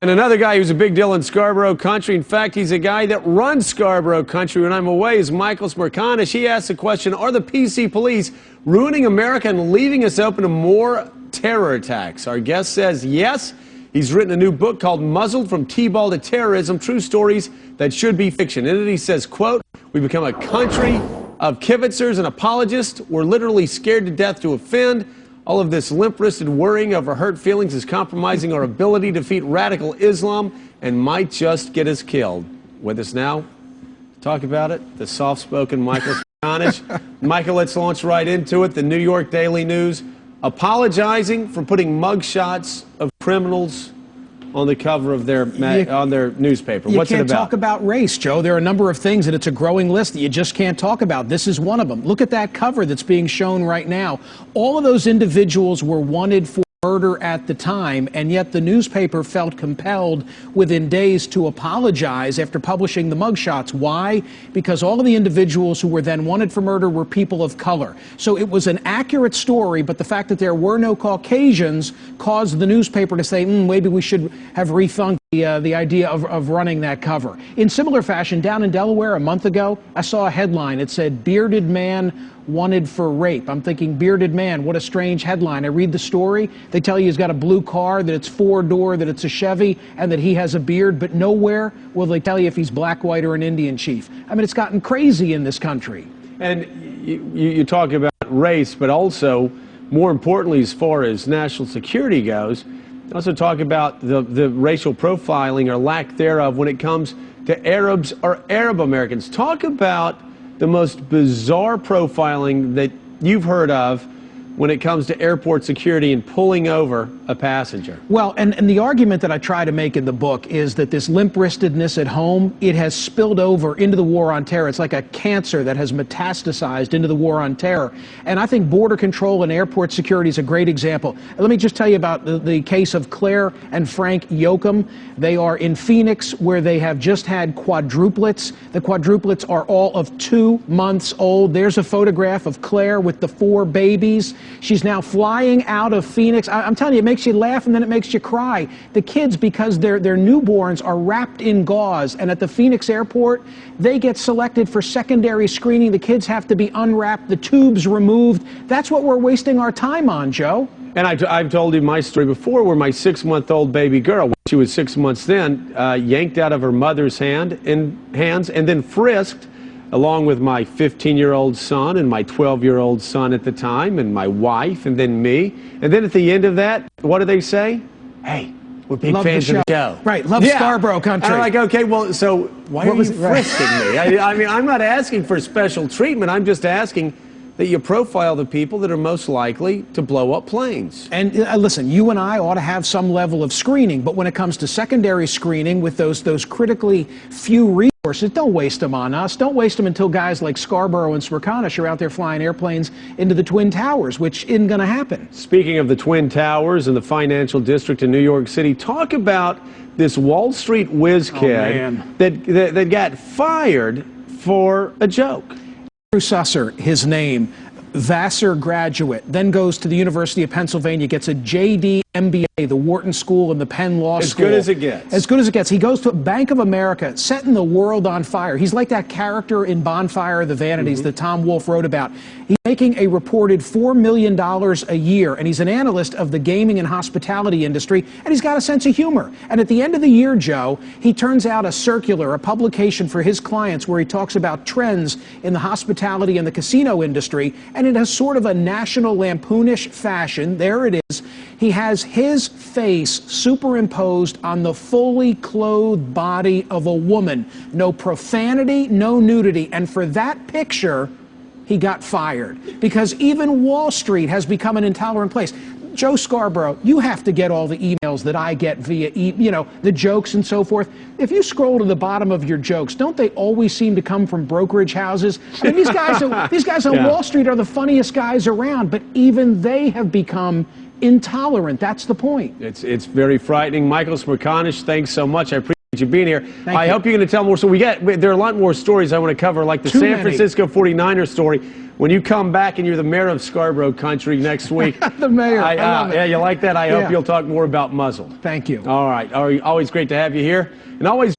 And another guy who's a big deal in Scarborough country, in fact, he's a guy that runs Scarborough country when I'm away, is Michael Smerconish. He asked the question, are the PC police ruining America and leaving us open to more terror attacks? Our guest says yes. He's written a new book called Muzzled from T-Ball to Terrorism, True Stories That Should Be Fiction. In it he says, quote, "We become a country of kibitzers and apologists. We're literally scared to death to offend. All of this limp-wristed worrying over hurt feelings is compromising our ability to defeat radical Islam and might just get us killed." With us now to talk about it, the soft-spoken Michael Smerconish. Michael, let's launch right into it. The New York Daily News apologizing for putting mugshots of criminals on the cover of their newspaper. What's it about? You can't talk about race, Joe. There are a number of things, and it's a growing list that you just can't talk about. This is one of them. Look at that cover that's being shown right now. All of those individuals were wanted for murder at the time, and yet the newspaper felt compelled within days to apologize after publishing the mugshots. Why? Because all of the individuals who were then wanted for murder were people of color. So it was an accurate story, but the fact that there were no Caucasians caused the newspaper to say, maybe we should have rethunk the idea of running that cover. In similar fashion, down in Delaware a month ago, I saw a headline. It said, "Bearded man wanted for rape." I'm thinking, bearded man, what a strange headline. I read the story. They tell you he's got a blue car, that it's four-door, that it's a Chevy, and that he has a beard, but nowhere will they tell you if he's black, white, or an Indian chief. I mean, it's gotten crazy in this country. And you talk about race, but also, more importantly, as far as national security goes, also talk about the racial profiling or lack thereof when it comes to Arabs or Arab Americans. Talk about the most bizarre profiling that you've heard of when it comes to airport security and pulling over a passenger. Well, and the argument that I try to make in the book is that this limp-wristedness at home, it has spilled over into the war on terror. It's like a cancer that has metastasized into the war on terror. And I think border control and airport security is a great example. Let me just tell you about the case of Claire and Frank Yoakum. They are in Phoenix, where they have just had quadruplets. The quadruplets are all of 2 months old. There's a photograph of Claire with the 4 babies. She's now flying out of Phoenix. I'm telling you, it makes you laugh and then it makes you cry. The kids, because their newborns are wrapped in gauze, and at the Phoenix airport, they get selected for secondary screening. The kids have to be unwrapped, the tubes removed. That's what we're wasting our time on, Joe. And I've told you my story before where my 6-month-old baby girl, she was 6 months then, yanked out of her mother's hands and then frisked, along with my 15-year-old son and my 12-year-old son at the time, and my wife, and then me. And then at the end of that, what do they say? Hey, we're big fans of the show. Right, love Scarborough country. And I'm like, okay, well, so why are you frisking me? I mean, I'm not asking for special treatment. I'm just asking that you profile the people that are most likely to blow up planes. And listen, you and I ought to have some level of screening, but when it comes to secondary screening with those critically few resources, don't waste them on us. Don't waste them until guys like Scarborough and Smerconish are out there flying airplanes into the Twin Towers, which isn't going to happen. Speaking of the Twin Towers and the financial district in New York City, talk about this Wall Street whiz kid that got fired for a joke. Andrew Susser, his name, Vassar graduate, then goes to the University of Pennsylvania, gets a JD MBA, the Wharton School and the Penn Law School. As good as it gets. As good as it gets. He goes to Bank of America, setting the world on fire. He's like that character in Bonfire of the Vanities that Tom Wolfe wrote about. He's making a reported $4 million a year, and he's an analyst of the gaming and hospitality industry, and he's got a sense of humor. And at the end of the year, Joe, he turns out a circular, a publication for his clients where he talks about trends in the hospitality and the casino industry, and it has sort of a National Lampoonish fashion. There it is. He has his face superimposed on the fully clothed body of a woman. No profanity, no nudity. And for that picture, he got fired. Because even Wall Street has become an intolerant place. Joe Scarborough, you have to get all the emails that I get via, the jokes and so forth. If you scroll to the bottom of your jokes, don't they always seem to come from brokerage houses? I mean, these guys on Wall Street are the funniest guys around, but even they have become intolerant. That's the point. It's very frightening. Michael Smerconish, thanks so much. I appreciate you being here. I hope you're going to tell more. So there are a lot more stories I want to cover, like the San Francisco 49ers story. when you come back and you're the mayor of Scarborough Country next week. The mayor. I love it. Yeah, you like that? I hope you'll talk more about muzzle. Thank you. All right. Always great to have you here. And always